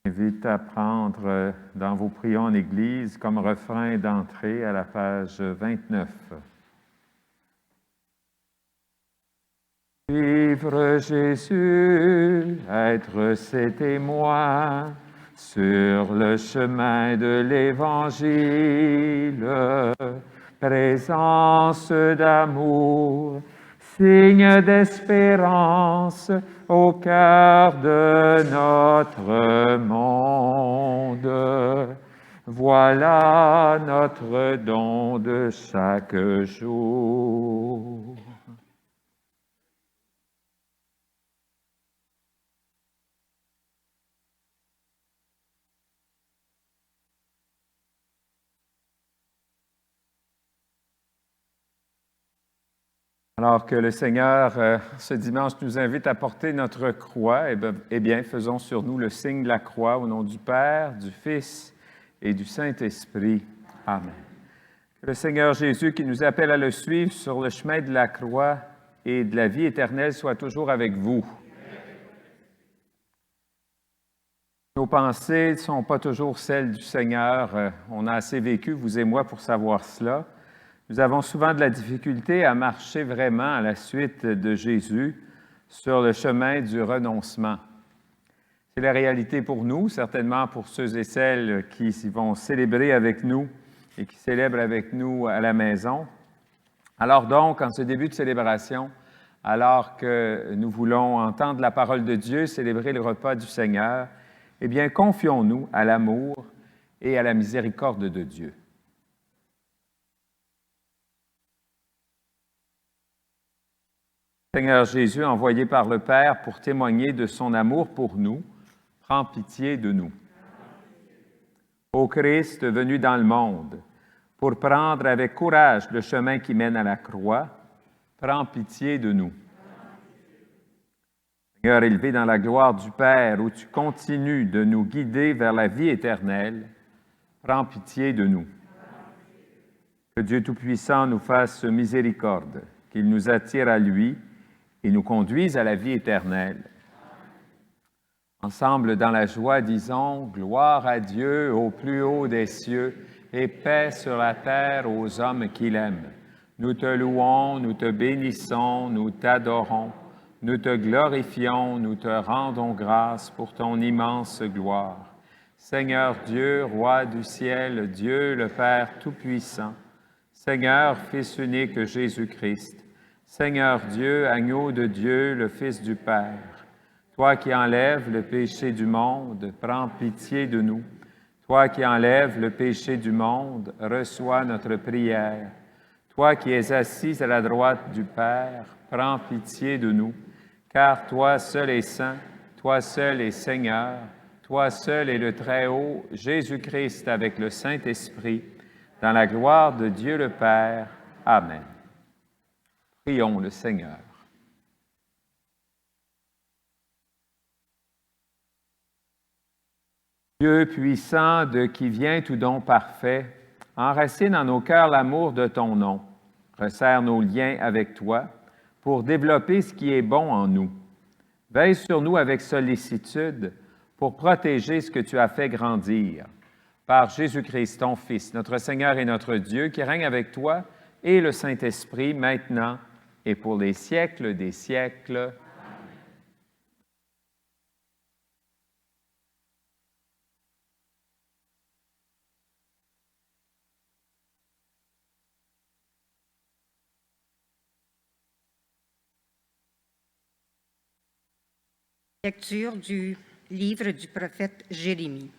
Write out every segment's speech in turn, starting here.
J'invite à prendre dans vos prières en Église comme refrain d'entrée à la page 29. Suivre Jésus, être ses témoins sur le chemin de l'Évangile, présence d'amour, signe d'espérance au cœur de notre monde. Voilà notre don de chaque jour. Alors que le Seigneur, ce dimanche, nous invite à porter notre croix, eh bien, faisons sur nous le signe de la croix au nom du Père, du Fils et du Saint-Esprit. Amen. Que le Seigneur Jésus, qui nous appelle à le suivre sur le chemin de la croix et de la vie éternelle, soit toujours avec vous. Nos pensées ne sont pas toujours celles du Seigneur. On a assez vécu, vous et moi, pour savoir cela. Nous avons souvent de la difficulté à marcher vraiment à la suite de Jésus sur le chemin du renoncement. C'est la réalité pour nous, certainement pour ceux et celles qui vont célébrer avec nous et qui célèbrent avec nous à la maison. Alors donc, en ce début de célébration, alors que nous voulons entendre la parole de Dieu, célébrer le repas du Seigneur, eh bien, confions-nous à l'amour et à la miséricorde de Dieu. Seigneur Jésus, envoyé par le Père pour témoigner de son amour pour nous, prends pitié de nous. Ô Christ venu dans le monde, pour prendre avec courage le chemin qui mène à la croix, prends pitié de nous. Seigneur élevé dans la gloire du Père, où tu continues de nous guider vers la vie éternelle, prends pitié de nous. Que Dieu Tout-Puissant nous fasse miséricorde, qu'il nous attire à lui et nous conduise à la vie éternelle. Ensemble, dans la joie, disons, gloire à Dieu au plus haut des cieux et paix sur la terre aux hommes qu'il aime. Nous te louons, nous te bénissons, nous t'adorons, nous te glorifions, nous te rendons grâce pour ton immense gloire. Seigneur Dieu, Roi du ciel, Dieu le Père Tout-Puissant, Seigneur, Fils unique Jésus-Christ, Seigneur Dieu, agneau de Dieu, le Fils du Père, toi qui enlèves le péché du monde, prends pitié de nous. Toi qui enlèves le péché du monde, reçois notre prière. Toi qui es assis à la droite du Père, prends pitié de nous, car toi seul es saint, toi seul es Seigneur, toi seul es le Très-Haut, Jésus-Christ avec le Saint-Esprit, dans la gloire de Dieu le Père. Amen. Prions le Seigneur. Dieu puissant, de qui vient tout don parfait, enracine en nos cœurs l'amour de ton nom, resserre nos liens avec toi pour développer ce qui est bon en nous. Veille sur nous avec sollicitude pour protéger ce que tu as fait grandir. Par Jésus-Christ, ton Fils, notre Seigneur et notre Dieu, qui règne avec toi et le Saint-Esprit, maintenant et pour les siècles des siècles. Lecture du livre du prophète Jérémie.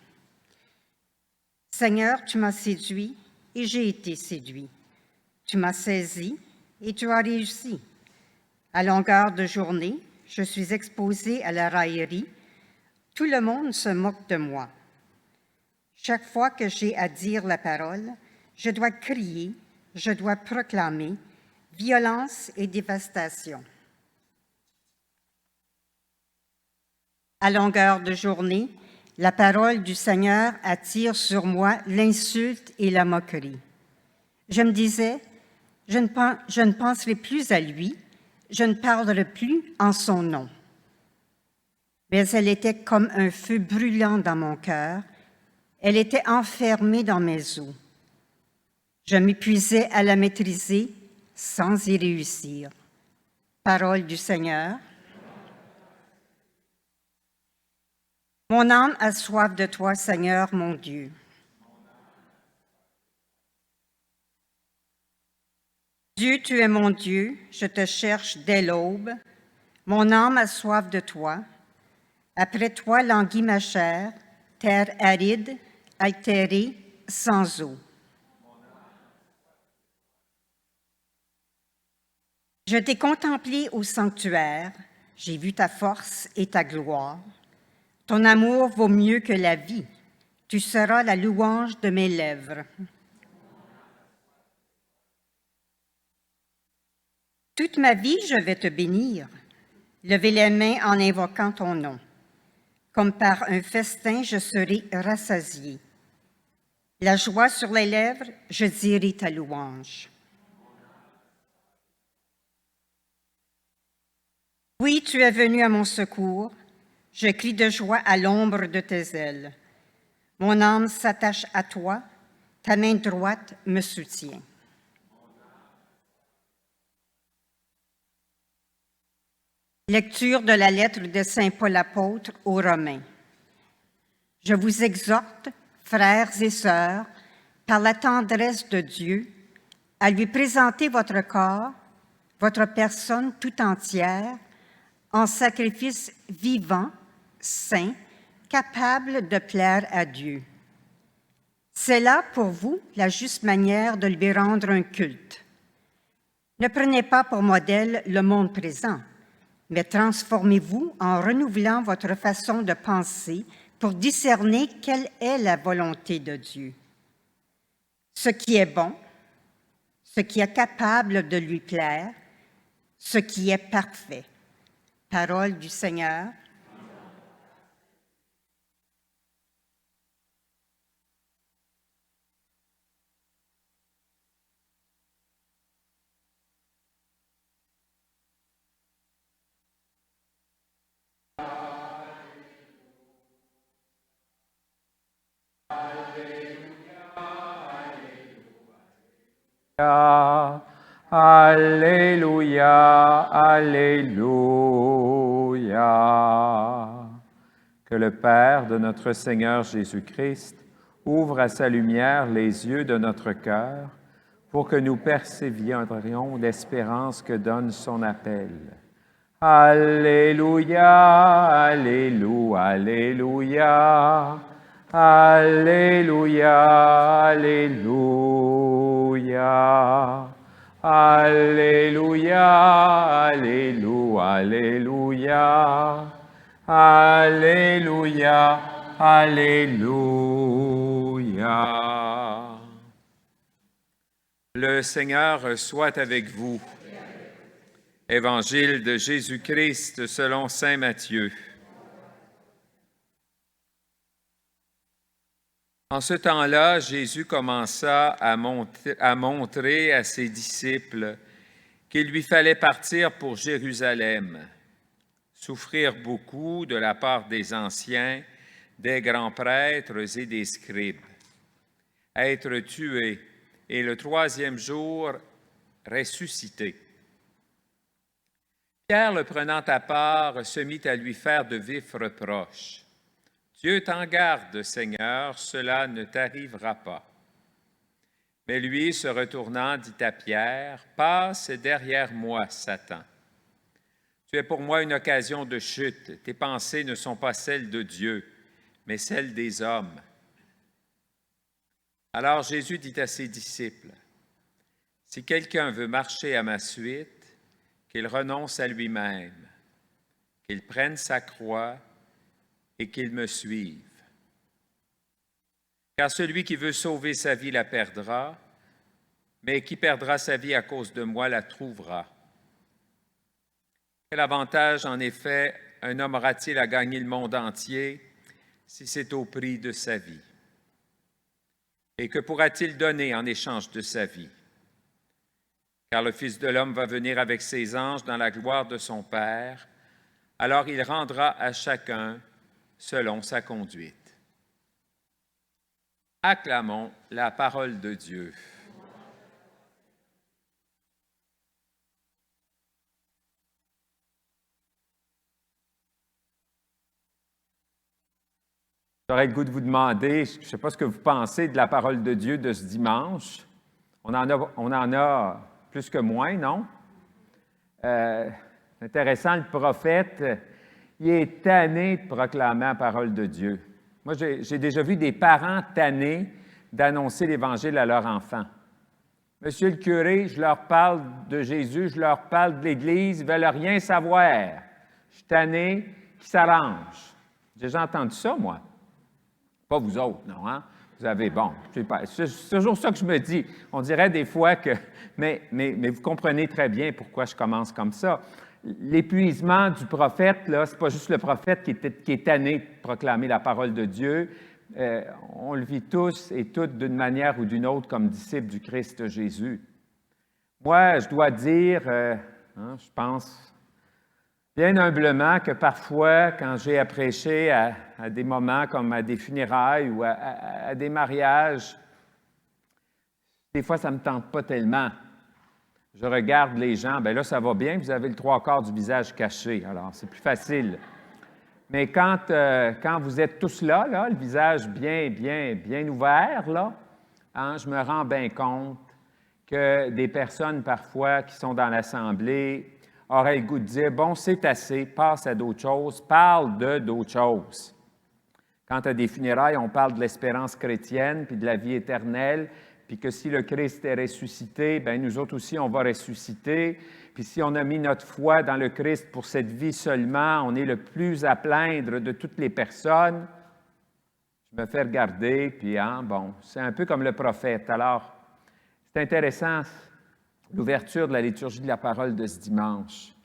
Seigneur, tu m'as séduit et j'ai été séduit. Tu m'as saisi et tu as réussi. À longueur de journée, je suis exposé à la raillerie. Tout le monde se moque de moi. Chaque fois que j'ai à dire la parole, je dois crier, je dois proclamer violence et dévastation. À longueur de journée, la parole du Seigneur attire sur moi l'insulte et la moquerie. Je me disais, je ne penserai plus à lui, je ne parlerai plus en son nom. mais elle était comme un feu brûlant dans mon cœur. Elle était enfermée dans mes os. Je m'épuisais à la maîtriser sans y réussir. Parole du Seigneur. Mon âme a soif de toi, Seigneur, mon Dieu. Dieu, tu es mon Dieu, je te cherche dès l'aube. Mon âme a soif de toi. Après toi languit ma chair, terre aride, altérée, sans eau. Je t'ai contemplé au sanctuaire, j'ai vu ta force et ta gloire. Ton amour vaut mieux que la vie, tu seras la louange de mes lèvres. Toute ma vie, je vais te bénir, lever les mains en invoquant ton nom. Comme par un festin, je serai rassasié. La joie sur les lèvres, je dirai ta louange. Oui, tu es venu à mon secours. Je crie de joie à l'ombre de tes ailes. Mon âme s'attache à toi, ta main droite me soutient. Lecture de la lettre de saint Paul apôtre aux Romains. Je vous exhorte, frères et sœurs, par la tendresse de Dieu, à lui présenter votre corps, votre personne tout entière, en sacrifice vivant, saint, capable de plaire à Dieu. C'est là pour vous la juste manière de lui rendre un culte. Ne prenez pas pour modèle le monde présent, mais transformez-vous en renouvelant votre façon de penser pour discerner quelle est la volonté de Dieu. Ce qui est bon, ce qui est capable de lui plaire, ce qui est parfait. Parole du Seigneur. Alléluia, Alléluia. Que le Père de notre Seigneur Jésus-Christ ouvre à sa lumière les yeux de notre cœur pour que nous persévérions l'espérance que donne son appel. Alléluia, Alléluia, Alléluia. Alléluia, Alléluia. Alléluia, Alléluia, Alléluia. Alléluia, Alléluia. Le Seigneur soit avec vous. Évangile de Jésus-Christ selon saint Matthieu. En ce temps-là, Jésus commença à montrer à ses disciples qu'il lui fallait partir pour Jérusalem, souffrir beaucoup de la part des anciens, des grands prêtres et des scribes, être tué et le troisième jour ressuscité. Pierre, le prenant à part, se mit à lui faire de vifs reproches. « Dieu t'en garde, Seigneur, cela ne t'arrivera pas. » Mais lui, se retournant, dit à Pierre, « Passe derrière moi, Satan. Tu es pour moi une occasion de chute. Tes pensées ne sont pas celles de Dieu, mais celles des hommes. » Alors Jésus dit à ses disciples, « Si quelqu'un veut marcher à ma suite, qu'il renonce à lui-même, qu'il prenne sa croix et qu'il me suive. Car celui qui veut sauver sa vie la perdra, mais qui perdra sa vie à cause de moi la trouvera. Quel avantage, en effet, un homme aura-t-il à gagner le monde entier si c'est au prix de sa vie? Et que pourra-t-il donner en échange de sa vie? Car le Fils de l'homme va venir avec ses anges dans la gloire de son Père, alors il rendra à chacun selon sa conduite. Acclamons la parole de Dieu. J'aurais le goût de vous demander, je ne sais pas ce que vous pensez de la parole de Dieu de ce dimanche. On en a plus que moins, non? C'est intéressant, le prophète, il est tanné de proclamer la parole de Dieu. Moi, j'ai déjà vu des parents tannés d'annoncer l'Évangile à leurs enfants. Monsieur le curé, je leur parle de Jésus, je leur parle de l'Église, ils ne veulent rien savoir. Je suis tanné qu'ils s'arrangent. J'ai déjà entendu ça, moi. Pas vous autres, non, hein? Vous avez, bon, c'est toujours ça que je me dis. On dirait des fois que, mais vous comprenez très bien pourquoi je commence comme ça. L'épuisement du prophète, là, c'est pas juste le prophète qui est tanné de proclamer la parole de Dieu. On le vit tous et toutes d'une manière ou d'une autre comme disciples du Christ Jésus. Moi, je dois dire, je pense bien humblement que parfois, quand j'ai à prêcher à des moments comme à des funérailles ou à des mariages, des fois, ça ne me tente pas tellement. Je regarde les gens, bien là, ça va bien, vous avez le 3/4 du visage caché, alors c'est plus facile. Mais quand vous êtes tous là, le visage bien ouvert, là, je me rends bien compte que des personnes, parfois, qui sont dans l'Assemblée, auraient le goût de dire, bon, c'est assez, passe à d'autres choses, parle d'autres choses. Quand à des funérailles, on parle de l'espérance chrétienne, puis de la vie éternelle, puis que si le Christ est ressuscité, bien nous autres aussi, on va ressusciter. Puis si on a mis notre foi dans le Christ pour cette vie seulement, on est le plus à plaindre de toutes les personnes. Je me fais regarder, puis bon, c'est un peu comme le prophète. Alors, c'est intéressant, l'ouverture de la liturgie de la parole de ce dimanche.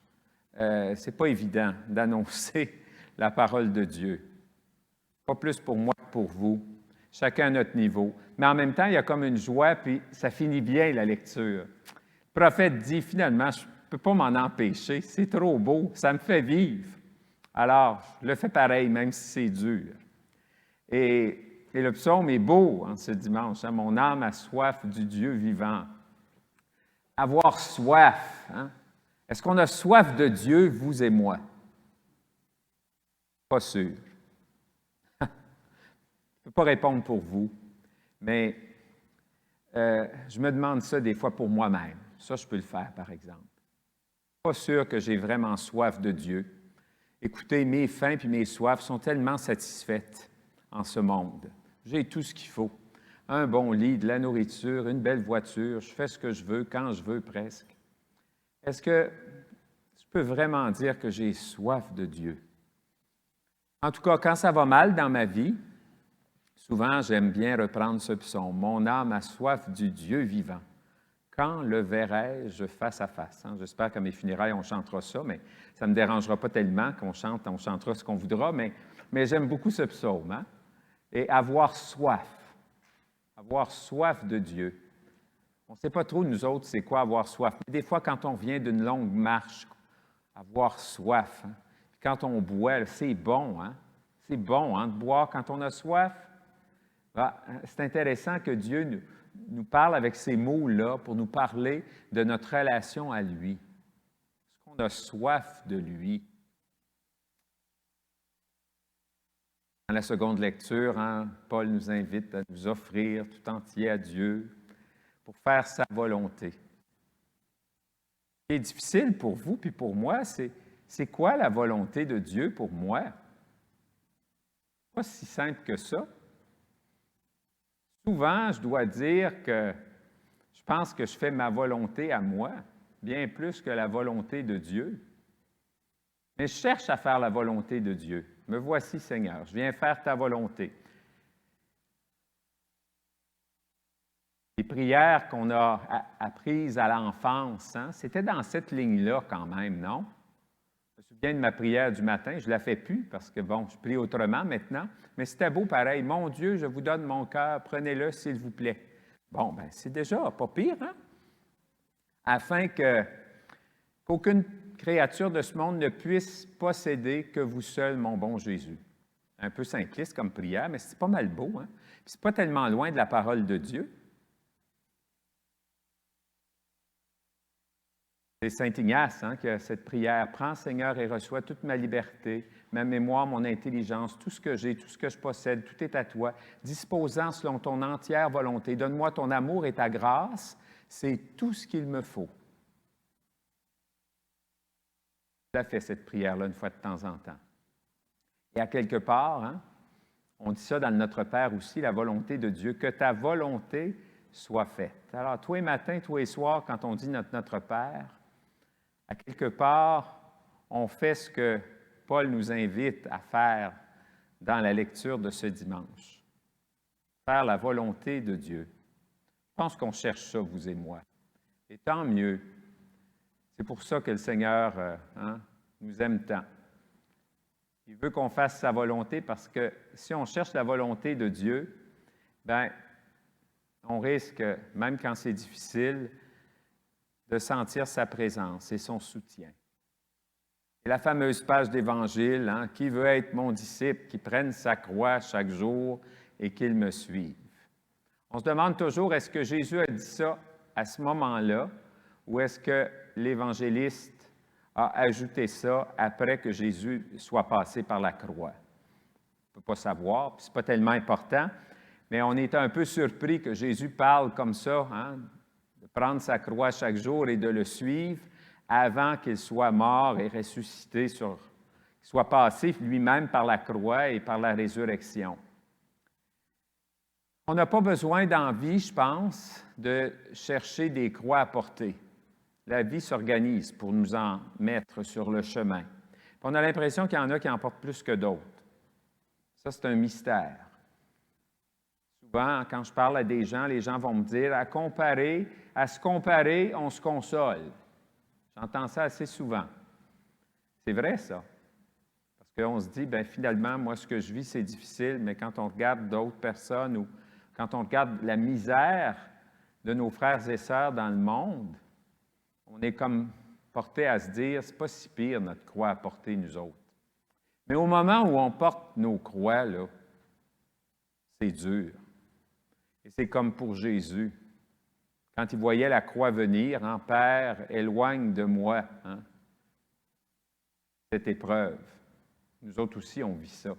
C'est pas évident d'annoncer la parole de Dieu. Pas plus pour moi que pour vous. Chacun à notre niveau. Mais en même temps, il y a comme une joie, puis ça finit bien la lecture. Le prophète dit, finalement, je ne peux pas m'en empêcher. C'est trop beau, ça me fait vivre. Alors, je le fais pareil, même si c'est dur. Et le psaume est beau ce dimanche. Mon âme a soif du Dieu vivant. Avoir soif. Est-ce qu'on a soif de Dieu, vous et moi? Pas sûr. Je ne peux pas répondre pour vous, mais je me demande ça des fois pour moi-même. Ça, je peux le faire, par exemple. Pas sûr que j'ai vraiment soif de Dieu. Écoutez, mes faims et mes soifs sont tellement satisfaites en ce monde. J'ai tout ce qu'il faut. Un bon lit, de la nourriture, une belle voiture, je fais ce que je veux, quand je veux presque. Est-ce que je peux vraiment dire que j'ai soif de Dieu? En tout cas, quand ça va mal dans ma vie, souvent j'aime bien reprendre ce psaume. Mon âme a soif du Dieu vivant. Quand le verrai-je face à face? J'espère qu'à mes funérailles, on chantera ça, mais ça ne me dérangera pas tellement qu'on chante, on chantera ce qu'on voudra, mais j'aime beaucoup ce psaume. Et avoir soif de Dieu. On ne sait pas trop, nous autres, c'est quoi avoir soif. Mais des fois, quand on vient d'une longue marche, avoir soif. Quand on boit, c'est bon. C'est bon de boire quand on a soif. C'est intéressant que Dieu nous parle avec ces mots-là pour nous parler de notre relation à lui. Est-ce qu'on a soif de lui? Dans la seconde lecture, Paul nous invite à nous offrir tout entier à Dieu pour faire sa volonté. Ce qui est difficile pour vous puis pour moi, c'est quoi la volonté de Dieu pour moi? Pas si simple que ça. Souvent, je dois dire que je pense que je fais ma volonté à moi, bien plus que la volonté de Dieu. Mais je cherche à faire la volonté de Dieu. Me voici, Seigneur, je viens faire ta volonté. Les prières qu'on a apprises à l'enfance, c'était dans cette ligne-là quand même, non? Je me souviens de ma prière du matin, je ne la fais plus parce que, bon, je prie autrement maintenant, mais c'était beau pareil. Mon Dieu, je vous donne mon cœur, prenez-le s'il vous plaît. Bon, bien, c'est déjà pas pire, Afin qu'aucune créature de ce monde ne puisse posséder que vous seul, mon bon Jésus. Un peu simpliste comme prière, mais c'est pas mal beau, hein? Puis c'est pas tellement loin de la parole de Dieu. C'est Saint Ignace qui a cette prière. « Prends, Seigneur, et reçois toute ma liberté, ma mémoire, mon intelligence, tout ce que j'ai, tout ce que je possède, tout est à toi. Disposant selon ton entière volonté. Donne-moi ton amour et ta grâce. C'est tout ce qu'il me faut. » Je fait cette prière-là une fois de temps en temps. Et à quelque part, on dit ça dans le Notre Père aussi, la volonté de Dieu, que ta volonté soit faite. Alors, tous les matins, tous les soirs, quand on dit Notre Père, à quelque part, on fait ce que Paul nous invite à faire dans la lecture de ce dimanche. Faire la volonté de Dieu. Je pense qu'on cherche ça, vous et moi. Et tant mieux. C'est pour ça que le Seigneur nous aime tant. Il veut qu'on fasse sa volonté parce que si on cherche la volonté de Dieu, bien, on risque, même quand c'est difficile, de sentir sa présence et son soutien. Et la fameuse page d'Évangile, qui veut être mon disciple, qui prenne sa croix chaque jour et qu'il me suive. On se demande toujours, est-ce que Jésus a dit ça à ce moment-là ou est-ce que l'évangéliste a ajouté ça après que Jésus soit passé par la croix? On ne peut pas savoir, puis ce n'est pas tellement important, mais on est un peu surpris que Jésus parle comme ça, de prendre sa croix chaque jour et de le suivre avant qu'il soit mort et ressuscité, qu'il soit passé lui-même par la croix et par la résurrection. On n'a pas besoin d'envie, je pense, de chercher des croix à porter. La vie s'organise pour nous en mettre sur le chemin. Puis on a l'impression qu'il y en a qui en portent plus que d'autres. Ça, c'est un mystère. Souvent, quand je parle à des gens, les gens vont me dire, à se comparer, on se console. J'entends ça assez souvent. C'est vrai, ça. Parce qu'on se dit, bien, finalement, moi, ce que je vis, c'est difficile, mais quand on regarde d'autres personnes ou quand on regarde la misère de nos frères et sœurs dans le monde, on est comme porté à se dire, c'est pas si pire notre croix à porter, nous autres. Mais au moment où on porte nos croix, là, c'est dur. Et c'est comme pour Jésus. Quand il voyait la croix venir, « Père, éloigne de moi cette épreuve. » Nous autres aussi, on vit ça.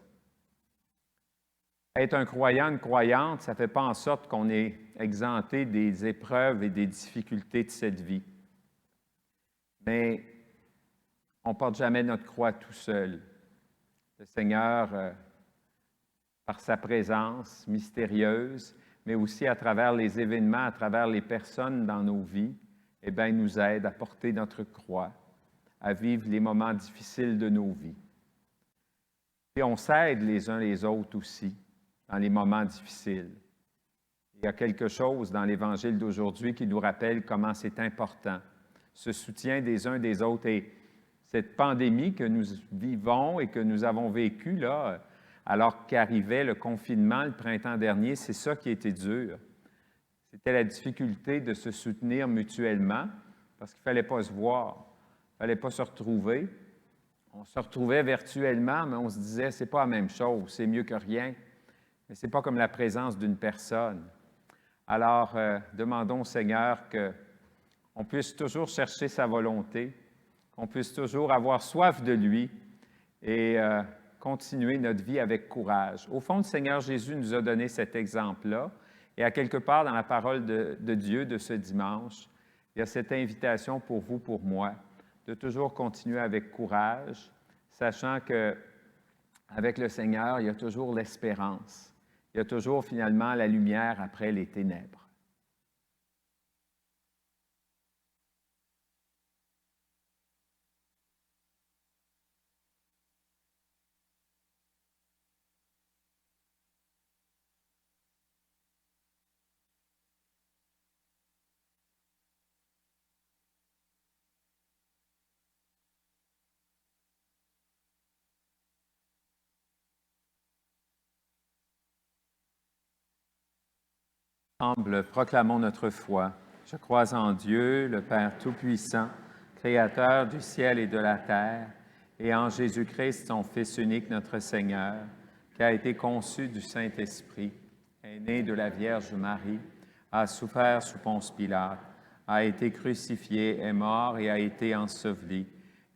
Être un croyant, une croyante, ça ne fait pas en sorte qu'on est exempté des épreuves et des difficultés de cette vie. Mais on ne porte jamais notre croix tout seul. Le Seigneur, par sa présence mystérieuse, mais aussi à travers les événements, à travers les personnes dans nos vies, eh bien, nous aide à porter notre croix, à vivre les moments difficiles de nos vies. Et on s'aide les uns les autres aussi dans les moments difficiles. Il y a quelque chose dans l'Évangile d'aujourd'hui qui nous rappelle comment c'est important, ce soutien des uns des autres. Et cette pandémie que nous vivons et que nous avons vécue, là, alors qu'arrivait le confinement le printemps dernier, c'est ça qui était dur. C'était la difficulté de se soutenir mutuellement parce qu'il ne fallait pas se voir, il ne fallait pas se retrouver. On se retrouvait virtuellement, mais on se disait, c'est pas la même chose, c'est mieux que rien. Mais ce n'est pas comme la présence d'une personne. Alors, demandons au Seigneur qu'on puisse toujours chercher sa volonté, qu'on puisse toujours avoir soif de lui et continuer notre vie avec courage. Au fond, le Seigneur Jésus nous a donné cet exemple-là. Et à quelque part, dans la parole de Dieu de ce dimanche, il y a cette invitation pour vous, pour moi, de toujours continuer avec courage, sachant qu'avec le Seigneur, il y a toujours l'espérance. Il y a toujours finalement la lumière après les ténèbres. Ensemble, proclamons notre foi. Je crois en Dieu, le Père Tout-Puissant, Créateur du ciel et de la terre, et en Jésus-Christ, son Fils unique, notre Seigneur, qui a été conçu du Saint-Esprit, est né de la Vierge Marie, a souffert sous Ponce Pilate, a été crucifié, est mort et a été enseveli,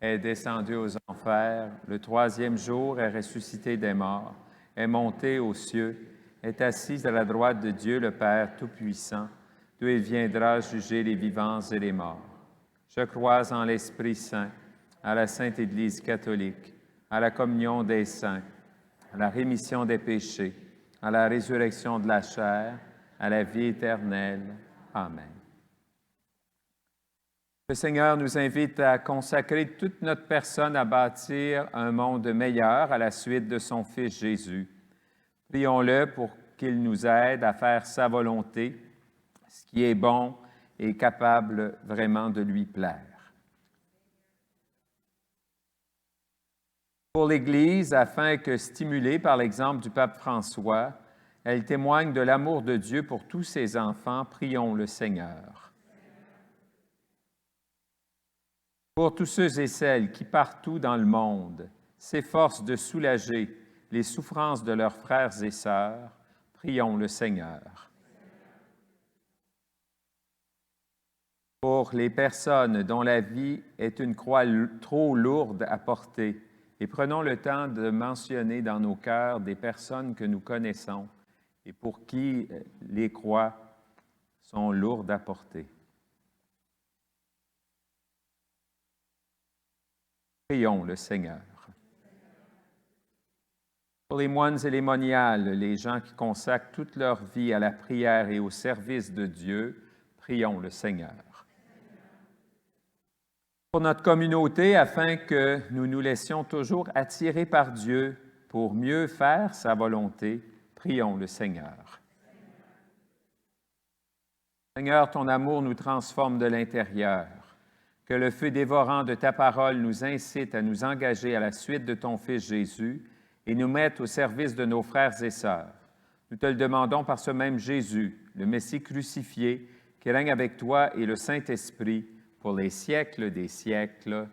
est descendu aux enfers, le troisième jour est ressuscité des morts, est monté aux cieux, est assis à la droite de Dieu le Père Tout-Puissant, d'où il viendra juger les vivants et les morts. Je crois en l'Esprit Saint, à la Sainte Église catholique, à la communion des saints, à la rémission des péchés, à la résurrection de la chair, à la vie éternelle. Amen. Le Seigneur nous invite à consacrer toute notre personne à bâtir un monde meilleur à la suite de son Fils Jésus. Prions-le pour qu'il nous aide à faire sa volonté, ce qui est bon et capable vraiment de lui plaire. Pour l'Église, afin que, stimulée par l'exemple du pape François, elle témoigne de l'amour de Dieu pour tous ses enfants, prions le Seigneur. Pour tous ceux et celles qui, partout dans le monde, s'efforcent de soulager les souffrances de leurs frères et sœurs, prions le Seigneur. Pour les personnes dont la vie est une croix trop lourde à porter, et prenons le temps de mentionner dans nos cœurs des personnes que nous connaissons et pour qui les croix sont lourdes à porter. Prions le Seigneur. Pour les moines et les moniales, les gens qui consacrent toute leur vie à la prière et au service de Dieu, prions le Seigneur. Pour notre communauté, afin que nous nous laissions toujours attirer par Dieu pour mieux faire sa volonté, prions le Seigneur. Seigneur, ton amour nous transforme de l'intérieur. Que le feu dévorant de ta parole nous incite à nous engager à la suite de ton Fils Jésus et nous mette au service de nos frères et sœurs. Nous te le demandons par ce même Jésus, le Messie crucifié, qui règne avec toi et le Saint-Esprit pour les siècles des siècles.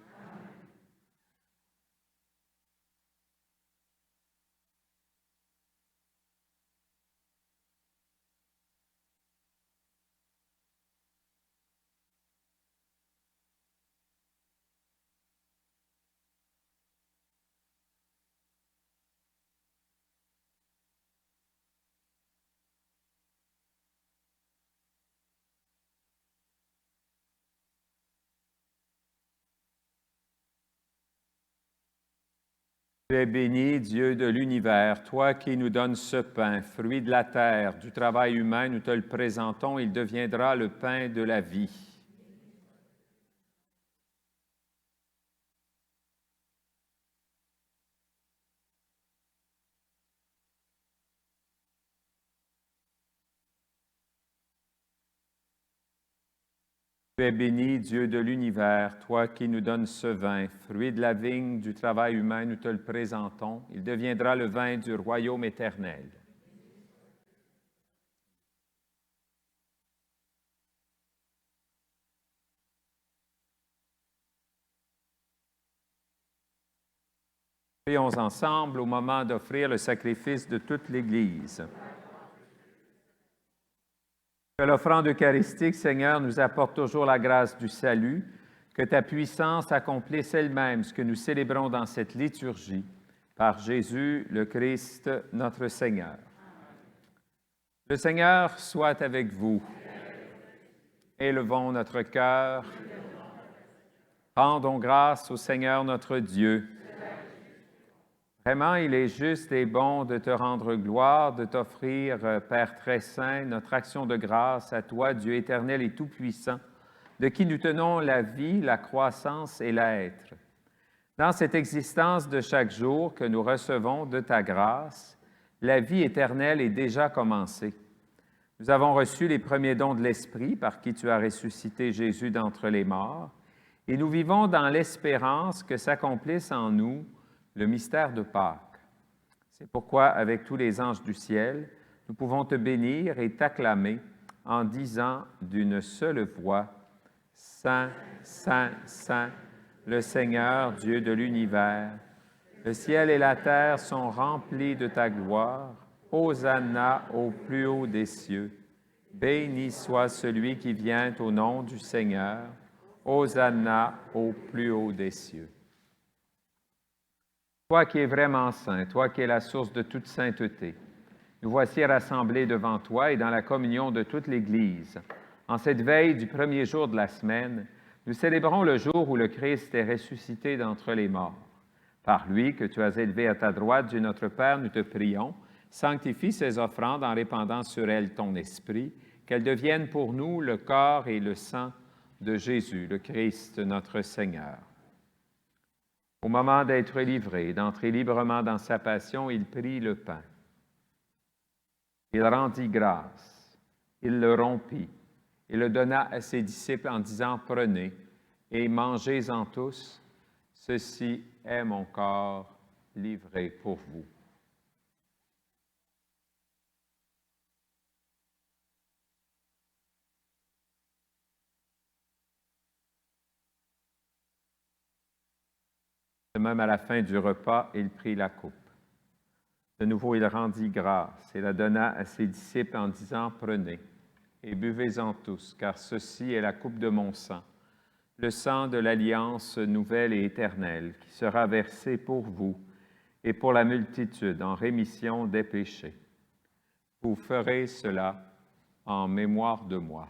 Tu es béni, Dieu de l'univers, toi qui nous donnes ce pain, fruit de la terre, du travail humain, nous te le présentons, il deviendra le pain de la vie. Tu es béni, Dieu de l'univers, toi qui nous donnes ce vin, fruit de la vigne, du travail humain, nous te le présentons. Il deviendra le vin du royaume éternel. Prions ensemble au moment d'offrir le sacrifice de toute l'Église. Que l'offrande eucharistique, Seigneur, nous apporte toujours la grâce du salut, que ta puissance accomplisse elle-même ce que nous célébrons dans cette liturgie, par Jésus le Christ, notre Seigneur. Le Seigneur soit avec vous. Élevons notre cœur. Rendons grâce au Seigneur notre Dieu. Vraiment, il est juste et bon de te rendre gloire, de t'offrir, Père très saint, notre action de grâce à toi, Dieu éternel et tout-puissant, de qui nous tenons la vie, la croissance et l'être. Dans cette existence de chaque jour que nous recevons de ta grâce, la vie éternelle est déjà commencée. Nous avons reçu les premiers dons de l'Esprit par qui tu as ressuscité Jésus d'entre les morts, et nous vivons dans l'espérance que s'accomplisse en nous le mystère de Pâques. C'est pourquoi, avec tous les anges du ciel, nous pouvons te bénir et t'acclamer en disant d'une seule voix, Saint, Saint, Saint, le Seigneur, Dieu de l'univers. Le ciel et la terre sont remplis de ta gloire. Hosanna au plus haut des cieux. Béni soit celui qui vient au nom du Seigneur. Hosanna au plus haut des cieux. Toi qui es vraiment saint, toi qui es la source de toute sainteté, nous voici rassemblés devant toi et dans la communion de toute l'Église. En cette veille du premier jour de la semaine, nous célébrons le jour où le Christ est ressuscité d'entre les morts. Par lui, que tu as élevé à ta droite, Dieu notre Père, nous te prions, sanctifie ces offrandes en répandant sur elles ton esprit, qu'elles deviennent pour nous le corps et le sang de Jésus, le Christ, notre Seigneur. Au moment d'être livré, d'entrer librement dans sa passion, il prit le pain. Il rendit grâce, il le rompit et le donna à ses disciples en disant, « Prenez et mangez-en tous, ceci est mon corps livré pour vous. » De même, à la fin du repas, il prit la coupe. De nouveau, il rendit grâce et la donna à ses disciples en disant, « Prenez et buvez-en tous, car ceci est la coupe de mon sang, le sang de l'alliance nouvelle et éternelle, qui sera versé pour vous et pour la multitude en rémission des péchés. Vous ferez cela en mémoire de moi. »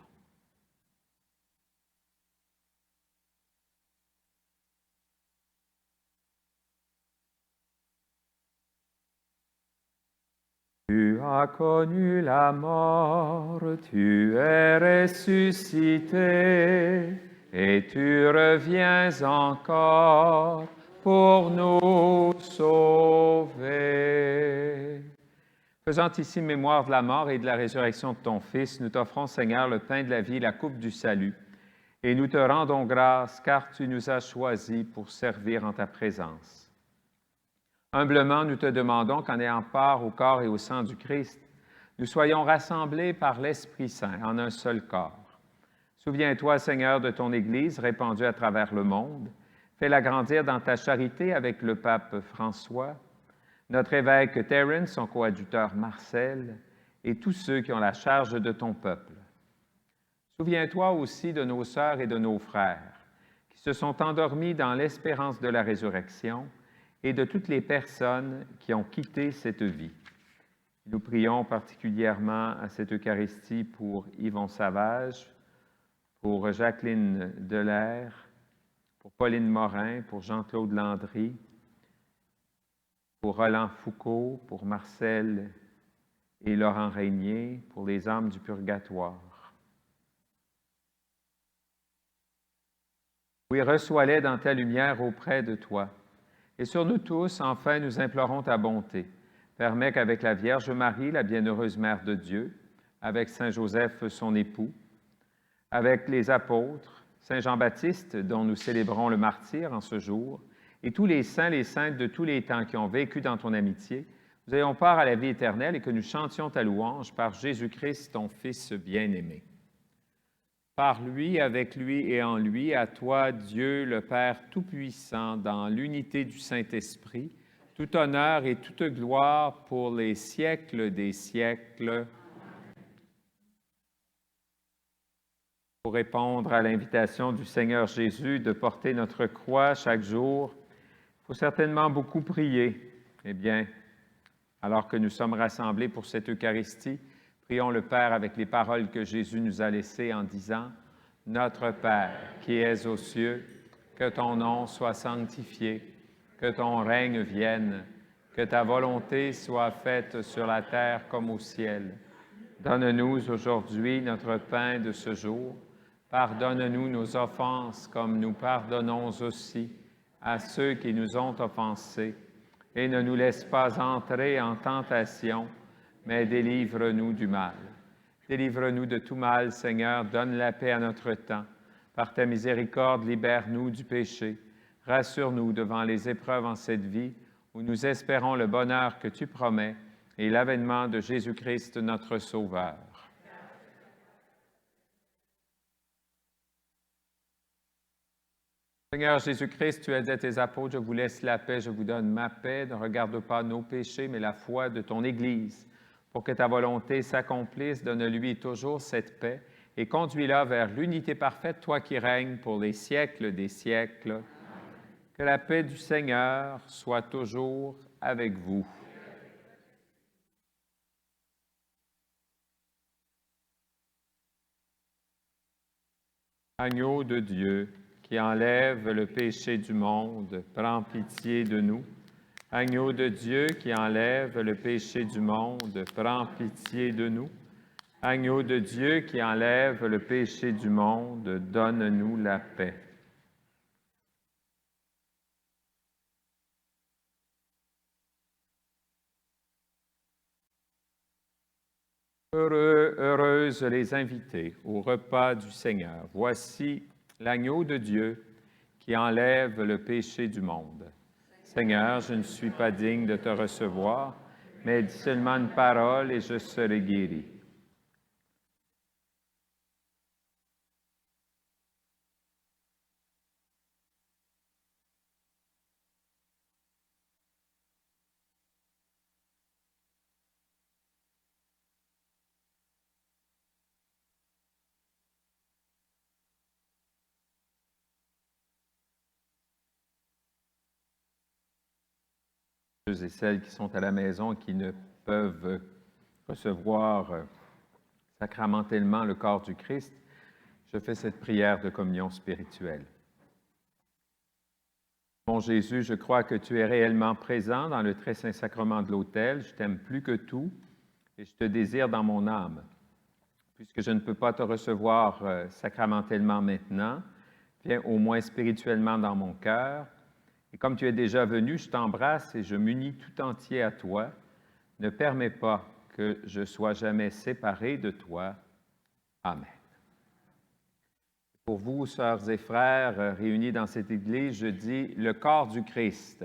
Tu as connu la mort, tu es ressuscité, et tu reviens encore pour nous sauver. Faisant ici mémoire de la mort et de la résurrection de ton Fils, nous t'offrons, Seigneur, le pain de la vie et la coupe du salut, et nous te rendons grâce, car tu nous as choisis pour servir en ta présence. Humblement, nous te demandons qu'en ayant part au corps et au sang du Christ, nous soyons rassemblés par l'Esprit Saint en un seul corps. Souviens-toi, Seigneur, de ton Église répandue à travers le monde. Fais-la grandir dans ta charité avec le pape François, notre évêque Terence, son coadjuteur Marcel, et tous ceux qui ont la charge de ton peuple. Souviens-toi aussi de nos sœurs et de nos frères qui se sont endormis dans l'espérance de la résurrection, et de toutes les personnes qui ont quitté cette vie. Nous prions particulièrement à cette Eucharistie pour Yvon Savage, pour Jacqueline Delaire, pour Pauline Morin, pour Jean-Claude Landry, pour Roland Foucault, pour Marcel et Laurent Régnier, pour les âmes du purgatoire. Oui, reçois-les dans ta lumière auprès de toi. Et sur nous tous, enfin, nous implorons ta bonté. Permets qu'avec la Vierge Marie, la bienheureuse Mère de Dieu, avec Saint Joseph, son époux, avec les apôtres, Saint Jean-Baptiste, dont nous célébrons le martyre en ce jour, et tous les saints, les saintes de tous les temps qui ont vécu dans ton amitié, nous ayons part à la vie éternelle et que nous chantions ta louange par Jésus-Christ, ton Fils bien-aimé. Par lui, avec lui et en lui, à toi, Dieu, le Père Tout-Puissant, dans l'unité du Saint-Esprit, tout honneur et toute gloire pour les siècles des siècles. Pour répondre à l'invitation du Seigneur Jésus de porter notre croix chaque jour, il faut certainement beaucoup prier. Eh bien, alors que nous sommes rassemblés pour cette Eucharistie, prions le Père avec les paroles que Jésus nous a laissées en disant, « Notre Père, qui es aux cieux, que ton nom soit sanctifié, que ton règne vienne, que ta volonté soit faite sur la terre comme au ciel. Donne-nous aujourd'hui notre pain de ce jour. Pardonne-nous nos offenses comme nous pardonnons aussi à ceux qui nous ont offensés. Et ne nous laisse pas entrer en tentation, mais délivre-nous du mal. Délivre-nous de tout mal, Seigneur, donne la paix à notre temps. Par ta miséricorde, libère-nous du péché. Rassure-nous devant les épreuves en cette vie, où nous espérons le bonheur que tu promets et l'avènement de Jésus-Christ, notre Sauveur. Seigneur Jésus-Christ, tu as dit à tes apôtres, je vous laisse la paix, je vous donne ma paix. Ne regarde pas nos péchés, mais la foi de ton Église. Pour que ta volonté s'accomplisse, donne-lui toujours cette paix et conduis-la vers l'unité parfaite, toi qui règnes pour les siècles des siècles. Que la paix du Seigneur soit toujours avec vous. Agneau de Dieu, qui enlève le péché du monde, prends pitié de nous. Agneau de Dieu, qui enlève le péché du monde, prends pitié de nous. Agneau de Dieu, qui enlève le péché du monde, donne-nous la paix. Heureux, heureuses les invités au repas du Seigneur. Voici l'agneau de Dieu qui enlève le péché du monde. Seigneur, je ne suis pas digne de te recevoir, mais dis seulement une parole et je serai guéri. Ceux et celles qui sont à la maison et qui ne peuvent recevoir sacramentellement le corps du Christ, je fais cette prière de communion spirituelle. Mon Jésus, je crois que tu es réellement présent dans le très saint sacrement de l'autel. Je t'aime plus que tout et je te désire dans mon âme. Puisque je ne peux pas te recevoir sacramentellement maintenant, viens au moins spirituellement dans mon cœur. Et comme tu es déjà venu, je t'embrasse et je m'unis tout entier à toi. Ne permets pas que je sois jamais séparé de toi. Amen. Pour vous, sœurs et frères réunis dans cette Église, je dis le corps du Christ.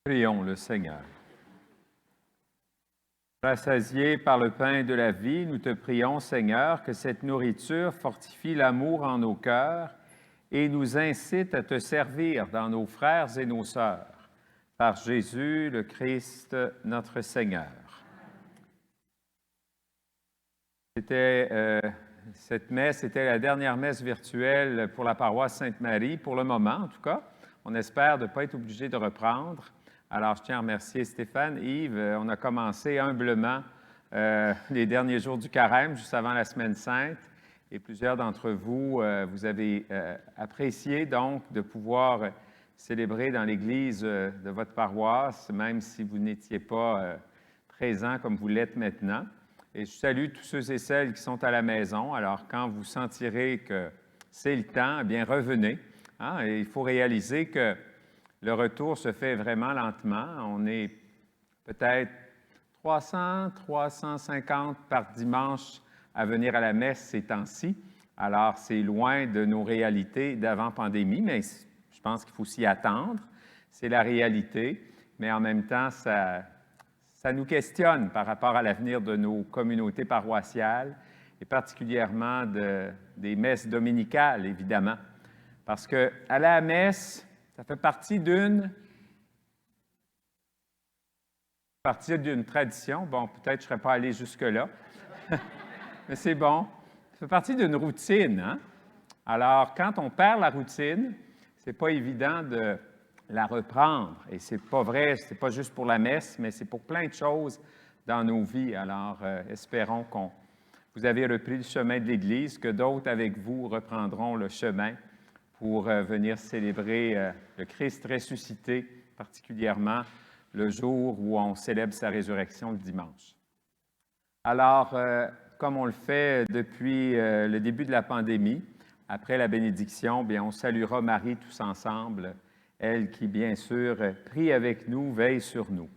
Prions le Seigneur. Rassasiés par le pain de la vie, nous te prions, Seigneur, que cette nourriture fortifie l'amour en nos cœurs et nous incite à te servir dans nos frères et nos sœurs. Par Jésus, le Christ, notre Seigneur. Cette messe était la dernière messe virtuelle pour la paroisse Sainte-Marie, pour le moment en tout cas. On espère ne pas être obligé de reprendre. Alors, je tiens à remercier Stéphane, Yves. On a commencé humblement les derniers jours du carême, juste avant la Semaine Sainte. Et plusieurs d'entre vous, vous avez apprécié donc de pouvoir célébrer dans l'église de votre paroisse, même si vous n'étiez pas présent comme vous l'êtes maintenant. Et je salue tous ceux et celles qui sont à la maison. Alors, quand vous sentirez que c'est le temps, eh bien, revenez. Hein? Et il faut réaliser que le retour se fait vraiment lentement. On est peut-être 300, 350 par dimanche à venir à la messe ces temps-ci. Alors, c'est loin de nos réalités d'avant-pandémie, mais je pense qu'il faut s'y attendre. C'est la réalité, mais en même temps, ça nous questionne par rapport à l'avenir de nos communautés paroissiales et particulièrement des messes dominicales, évidemment. Parce qu'à la messe, ça fait partie d'une tradition. Bon, peut-être que je ne serais pas allé jusque-là, mais c'est bon. Ça fait partie d'une routine. Hein? Alors, quand on perd la routine, ce n'est pas évident de la reprendre. Et ce n'est pas vrai, ce n'est pas juste pour la messe, mais c'est pour plein de choses dans nos vies. Alors, espérons que vous avez repris le chemin de l'Église, que d'autres avec vous reprendront le chemin pour venir célébrer le Christ ressuscité, particulièrement le jour où on célèbre sa résurrection le dimanche. Alors, comme on le fait depuis le début de la pandémie, après la bénédiction, bien, on saluera Marie tous ensemble, elle qui, bien sûr, prie avec nous, veille sur nous.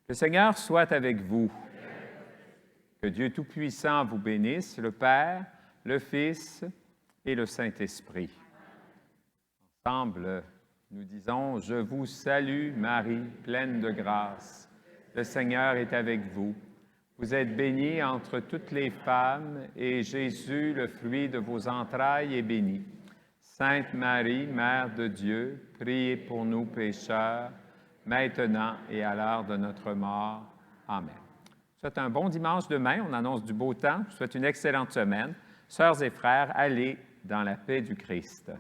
Le Seigneur soit avec vous. Que Dieu Tout-Puissant vous bénisse, le Père, le Fils et le Saint-Esprit. Ensemble, nous disons, « Je vous salue, Marie, pleine de grâce. Le Seigneur est avec vous. Vous êtes bénie entre toutes les femmes, et Jésus, le fruit de vos entrailles, est béni. Sainte Marie, Mère de Dieu, priez pour nous pécheurs, maintenant et à l'heure de notre mort. Amen. » Je vous souhaite un bon dimanche demain. On annonce du beau temps. Je vous souhaite une excellente semaine. Sœurs et frères, allez dans la paix du Christ.